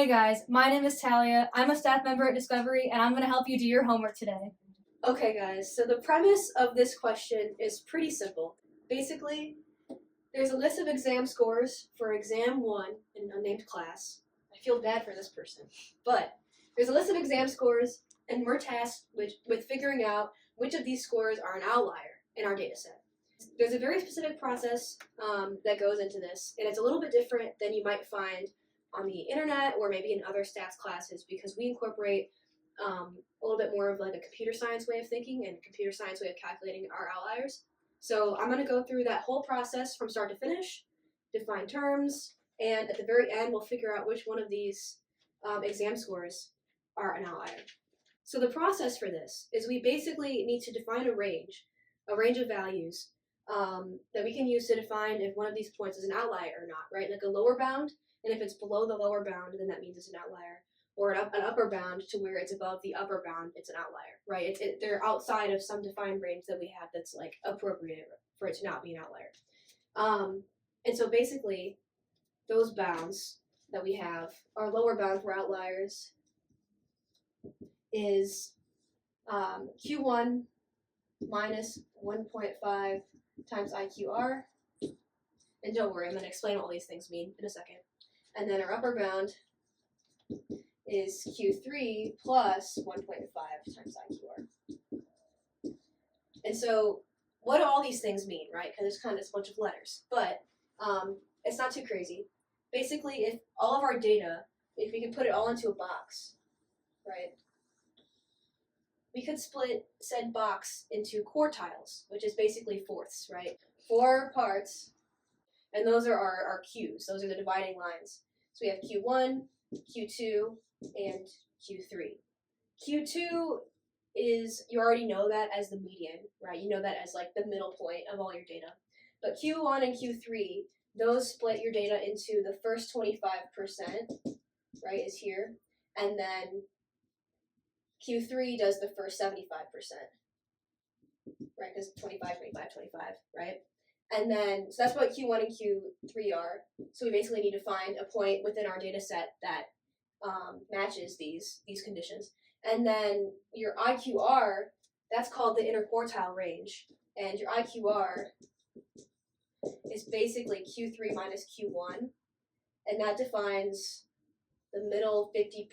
Hey guys, my name is Talia. I'm a staff member at Discovery, and I'm going to help you do your homework today. Okay guys, so the premise of this question is pretty simple. Basically, there's a list of exam scores for exam 1 in an unnamed class. I feel bad for this person. But there's a list of exam scores, and we're tasked with figuring out which of these scores are an outlier in our data set. There's a very specific process that goes into this, and it's a little bit different than you might find on the internet or maybe in other stats classes because we incorporate a little bit more of like a computer science way of thinking and computer science way of calculating our outliers. So I'm going to go through that whole process from start to finish, define terms, and at the very end we'll figure out which one of these exam scores are an outlier. So the process for this is we basically need to define a range of values that we can use to define if one of these points is an outlier or not, right? Like a lower bound, and if it's below the lower bound, then that means it's an outlier. Or an upper bound to where it's above the upper bound, it's an outlier, right? They're outside of some defined range that we have that's like appropriate for it to not be an outlier. And so basically, those bounds that we have, our lower bound for outliers is Q1 minus 1.5 times IQR. And don't worry, I'm going to explain what all these things mean in a second. And then our upper bound is Q3 plus 1.5 times IQR. And so what do all these things mean, right? Because there's kind of a bunch of letters. But it's not too crazy. Basically, if all of our data, if we could put it all into a box, right, we could split said box into quartiles, which is basically fourths, right? 4 parts, and those are our Qs. Those are the dividing lines. So we have Q1, Q2, and Q3. Q2 is, you already know that as the median, right? You know that as like the middle point of all your data. But Q1 and Q3, those split your data into the first 25%, right, is here. And then Q3 does the first 75%, right? Because 25, 25, 25, right? And then, so that's what Q1 and Q3 are. So we basically need to find a point within our data set that matches these conditions. And then your IQR, that's called the interquartile range. And your IQR is basically Q3 minus Q1. And that defines the middle 50%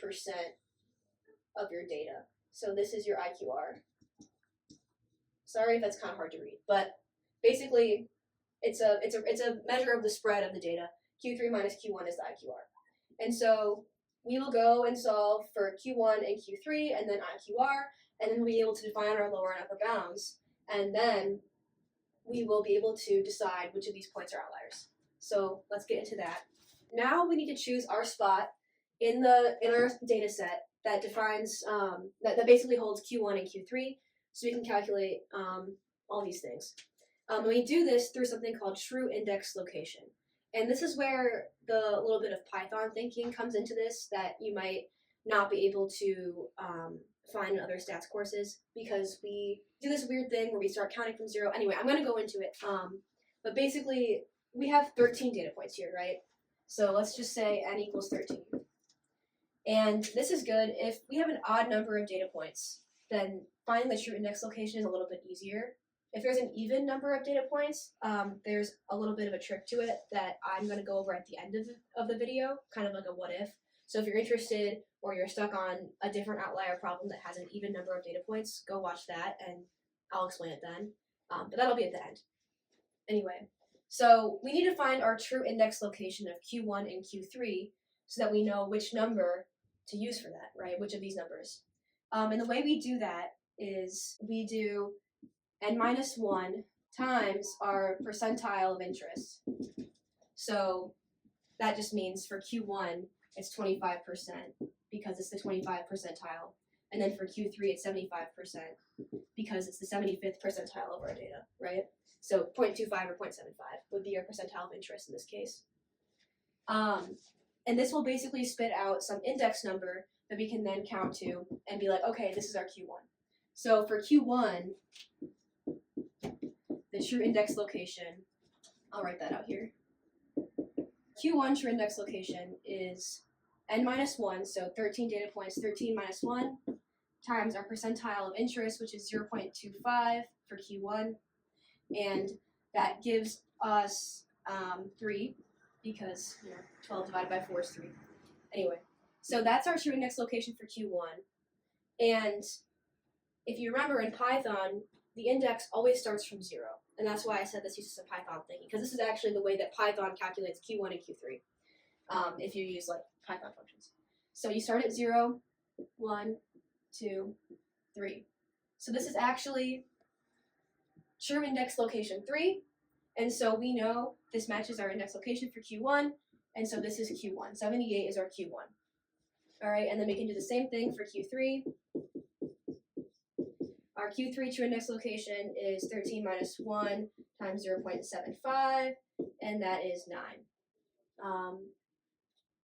of your data. So this is your IQR. Sorry if that's kind of hard to read, but basically it's a measure of the spread of the data. Q3 minus Q1 is the IQR. And so we will go and solve for Q1 and Q3 and then IQR, and then we'll be able to define our lower and upper bounds. And then we will be able to decide which of these points are outliers. So let's get into that. Now we need to choose our spot in our data set that defines, that basically holds Q1 and Q3, so we can calculate all these things. We do this through something called true index location. And this is where the little bit of Python thinking comes into this that you might not be able to find in other stats courses, because we do this weird thing where we start counting from 0. Anyway, I'm going to go into it. But basically, we have 13 data points here, right? So let's just say n equals 13. And this is good. If we have an odd number of data points, then finding the true index location is a little bit easier. If there's an even number of data points, there's a little bit of a trick to it that I'm going to go over at the end of the video, kind of like a what if. So if you're interested or you're stuck on a different outlier problem that has an even number of data points, go watch that and I'll explain it then. But that'll be at the end. Anyway, so we need to find our true index location of Q1 and Q3 so that we know which number to use for that, right? Which of these numbers. And the way we do that is we do n minus 1 times our percentile of interest. So that just means for Q1, it's 25% because it's the 25th percentile. And then for Q3, it's 75% because it's the 75th percentile of our data, right? So 0.25 or 0.75 would be our percentile of interest in this case. And this will basically spit out some index number that we can then count to and be like, okay, this is our Q1. So for Q1, the true index location, I'll write that out here. Q1 true index location is n minus 1, so 13 data points, 13 minus 1, times our percentile of interest, which is 0.25 for Q1, and that gives us 3, because 12 divided by 4 is 3. Anyway, so that's our true index location for Q1, and if you remember in Python, the index always starts from 0, and that's why I said this uses some Python thinking, because this is actually the way that Python calculates Q1 and Q3, if you use like Python functions. So you start at 0, 1, 2, 3. So this is actually true index location 3, and so we know this matches our index location for Q1, and so this is Q1. 78 is our Q1. All right, and then we can do the same thing for Q3. Our Q3 true index location is 13 minus 1 times 0.75, and that is 9.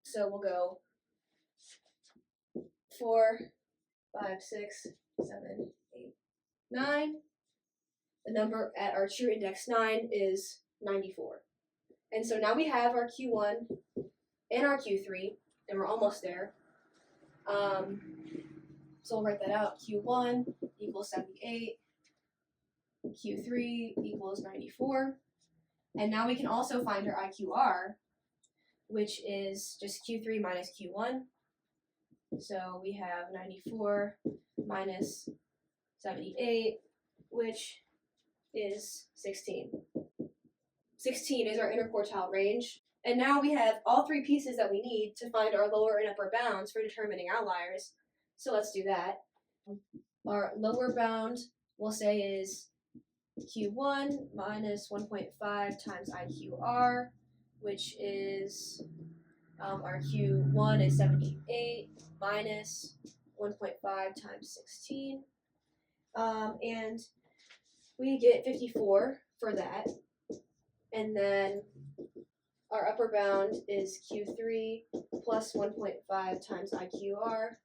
So we'll go 4, 5, 6, 7, 8, 9. The number at our true index 9 is 94. And so now we have our Q1 and our Q3, and we're almost there. So we'll write that out. Q1 equals 78. Q3 equals 94. And now we can also find our IQR, which is just Q3 minus Q1. So we have 94 minus 78, which is 16. 16 is our interquartile range. And now we have all 3 pieces that we need to find our lower and upper bounds for determining outliers. So let's do that. Our lower bound, we'll say, is Q1 minus 1.5 times IQR, which is our Q1 is 78 minus 1.5 times 16. And we get 54 for that. And then our upper bound is Q3 plus 1.5 times IQR,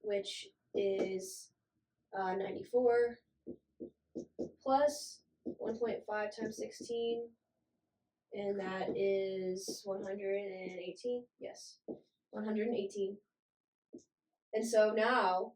which is 94 plus 1.5 times 16, and that is 118. Yes, 118. And so now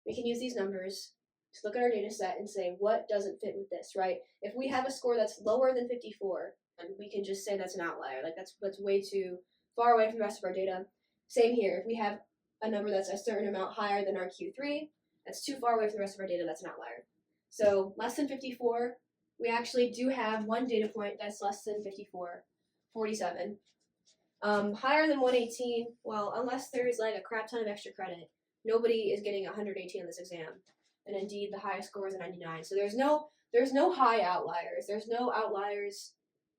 we can use these numbers to look at our data set and say what doesn't fit with this, right? If we have a score that's lower than 54, and we can just say that's an outlier, like that's way too far away from the rest of our data. Same here, if we have a number that's a certain amount higher than our Q3, that's too far away from the rest of our data, that's an outlier. So less than 54, we actually do have one data point that's less than 54, 47. Higher than 118, well, unless there's like a crap ton of extra credit, nobody is getting 118 on this exam. And indeed, the highest score is a 99. So there's no high outliers. There's no outliers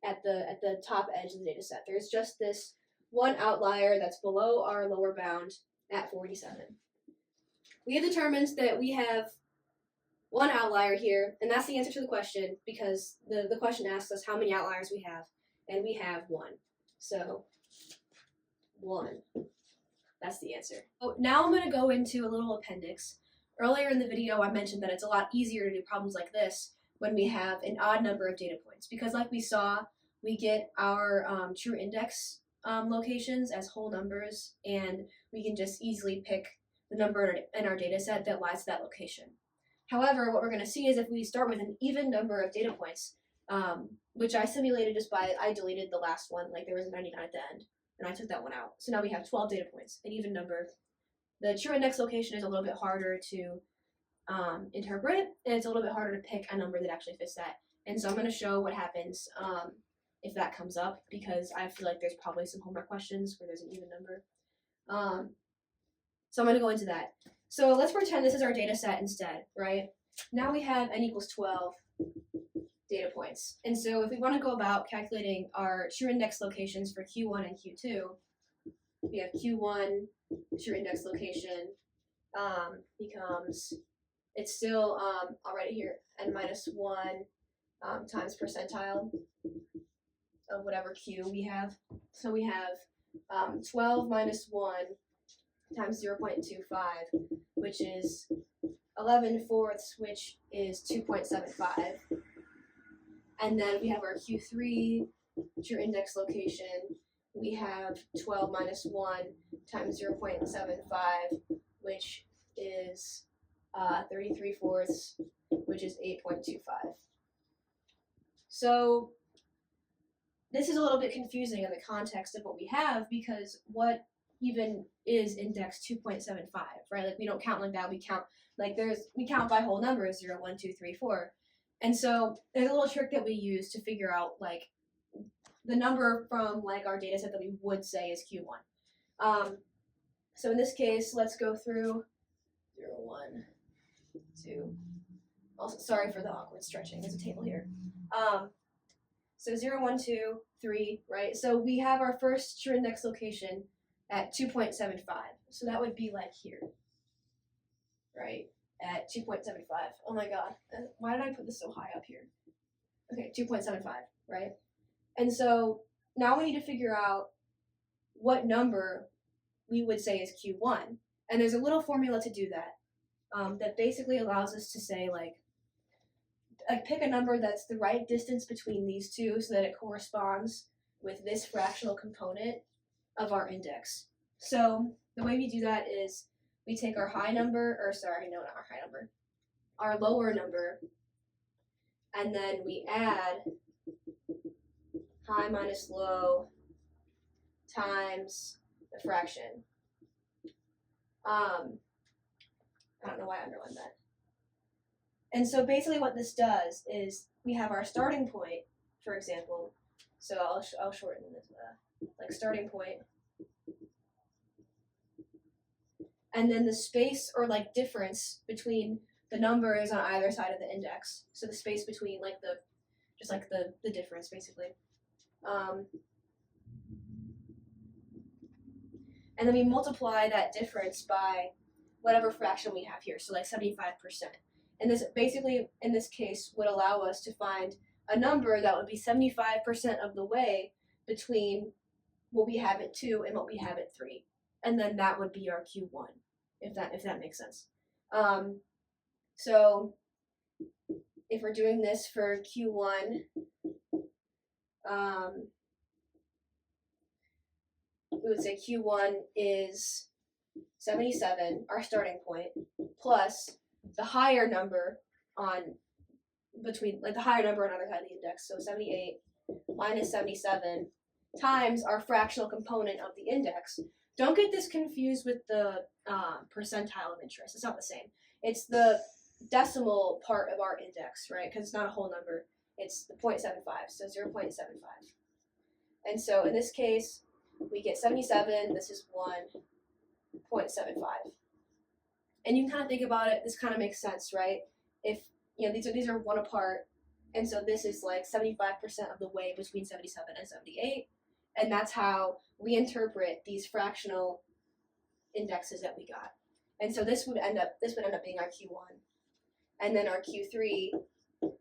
at the top edge of the data set. There's just this one outlier that's below our lower bound at 47. We have determined that we have one outlier here, and that's the answer to the question, because the question asks us how many outliers we have, and we have 1. So 1. That's the answer. So now I'm going to go into a little appendix. Earlier in the video, I mentioned that it's a lot easier to do problems like this when we have an odd number of data points, because like we saw, we get our true index locations as whole numbers, and we can just easily pick the number in our data set that lies to that location. However, what we're going to see is if we start with an even number of data points, which I simulated just by, I deleted the last one, like there was a 99 at the end, and I took that one out. So now we have 12 data points, an even number. The true index location is a little bit harder to interpret, and it's a little bit harder to pick a number that actually fits that. And so I'm going to show what happens if that comes up, because I feel like there's probably some homework questions where there's an even number. So I'm going to go into that. So let's pretend this is our data set instead, right? Now we have n equals 12 data points. And so if we want to go about calculating our true index locations for Q1 and Q2, we have Q1 true index location becomes, it's still, I'll write it here, n minus 1 times percentile of whatever Q we have. So we have 12 minus 1 times 0.25, which is 11/4, which is 2.75. And then we have our Q3 true index location, we have 12 minus 1 times 0.75, which is 33/4, which is 8.25. So this is a little bit confusing in the context of what we have, because what even is index 2.75, right? Like, we don't count like that. We count we count by whole numbers, 0, 1, 2, 3, 4. And so there's a little trick that we use to figure out like the number from like our data set that we would say is Q1. So in this case, let's go through 0, 1, 2. Also, sorry for the awkward stretching. There's a table here. So 0, 1, 2, 3, right? So we have our first true index location at 2.75. So that would be like here, right? At 2.75. Oh my god. Why did I put this so high up here? Okay, 2.75, right? And so now we need to figure out what number we would say is Q1. And there's a little formula to do that that basically allows us to say like pick a number that's the right distance between these two so that it corresponds with this fractional component of our index. So the way we do that is we take our high number, or sorry, no, not our high number, our lower number, and then we add high minus low times the fraction. I don't know why I underlined that. And so basically what this does is we have our starting point, for example. So I'll shorten this, like starting point. And then the space or like difference between the numbers on either side of the index. So the space between like the difference basically. And then we multiply that difference by whatever fraction we have here. So like 75%. And this basically, in this case, would allow us to find a number that would be 75% of the way between what we have at 2 and what we have at 3. And then that would be our Q1, if that makes sense. So if we're doing this for Q1, we would say Q1 is 77, our starting point, plus the higher number on between, like the higher number on either side of the index, so 78 minus 77 times our fractional component of the index. Don't get this confused with the percentile of interest. It's not the same. It's the decimal part of our index, right? Because it's not a whole number. It's the 0.75, so 0.75. And so in this case, we get 77. This is 1.75. And you can kind of think about it. This kind of makes sense, right? If these are 1 apart, and so this is like 75% of the way between 77 and 78, and that's how we interpret these fractional indexes that we got. And so this would end up being our Q1, and then our Q3,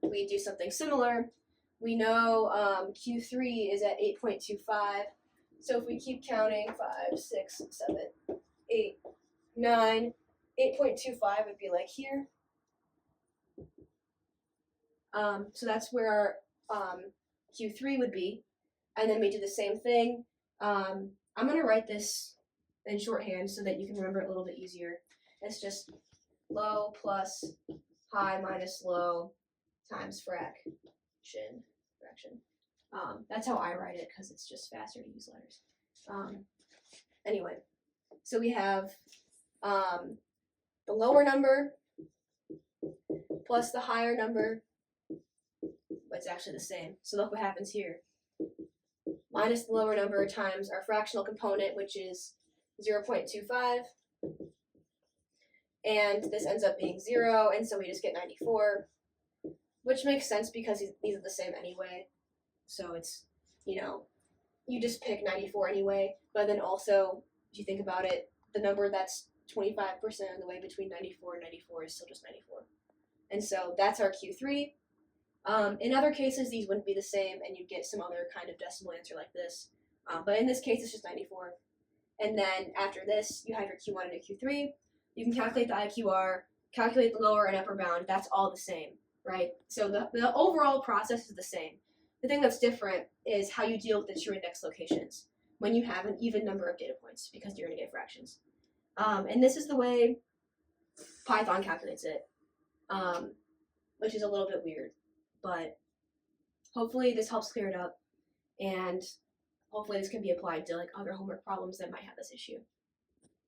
we do something similar. We know Q3 is at 8.25. So if we keep counting 5, 6, 7, 8, 9, 8.25 would be like here. So that's where our Q3 would be. And then we do the same thing. I'm going to write this in shorthand so that you can remember it a little bit easier. It's just low plus high minus low times fraction. That's how I write it because it's just faster to use letters. Anyway, so we have the lower number plus the higher number, but it's actually the same. So look what happens here. Minus the lower number times our fractional component, which is 0.25. And this ends up being 0, and so we just get 94, which makes sense because these are the same anyway. So it's, you just pick 94 anyway, but then also, if you think about it, the number that's 25% of the way between 94 and 94 is still just 94. And so that's our Q3. In other cases, these wouldn't be the same, and you'd get some other kind of decimal answer like this. But in this case, it's just 94. And then after this, you have your Q1 and your Q3. You can calculate the IQR, calculate the lower and upper bound. That's all the same, right? So the overall process is the same. The thing that's different is how you deal with the true index locations. when you have an even number of data points because you're going to get fractions. And this is the way Python calculates it, which is a little bit weird, but hopefully this helps clear it up, and hopefully this can be applied to like other homework problems that might have this issue.